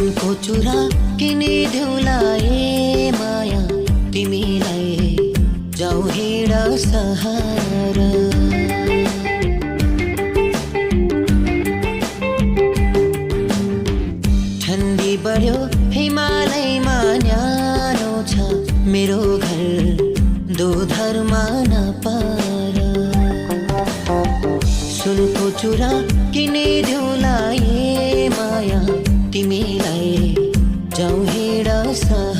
सुनको चुरा किनिदेऊला ए माया तिमीलाई जाऊ हिँड सहारा। ठन्डी बढ्यो हिमालयमा न्यानो छ मेरो घर दोधरमा नपार। सुनको चुरा किनिदेऊला ए माया तिमीलाई जाऊ हिँड सहारा।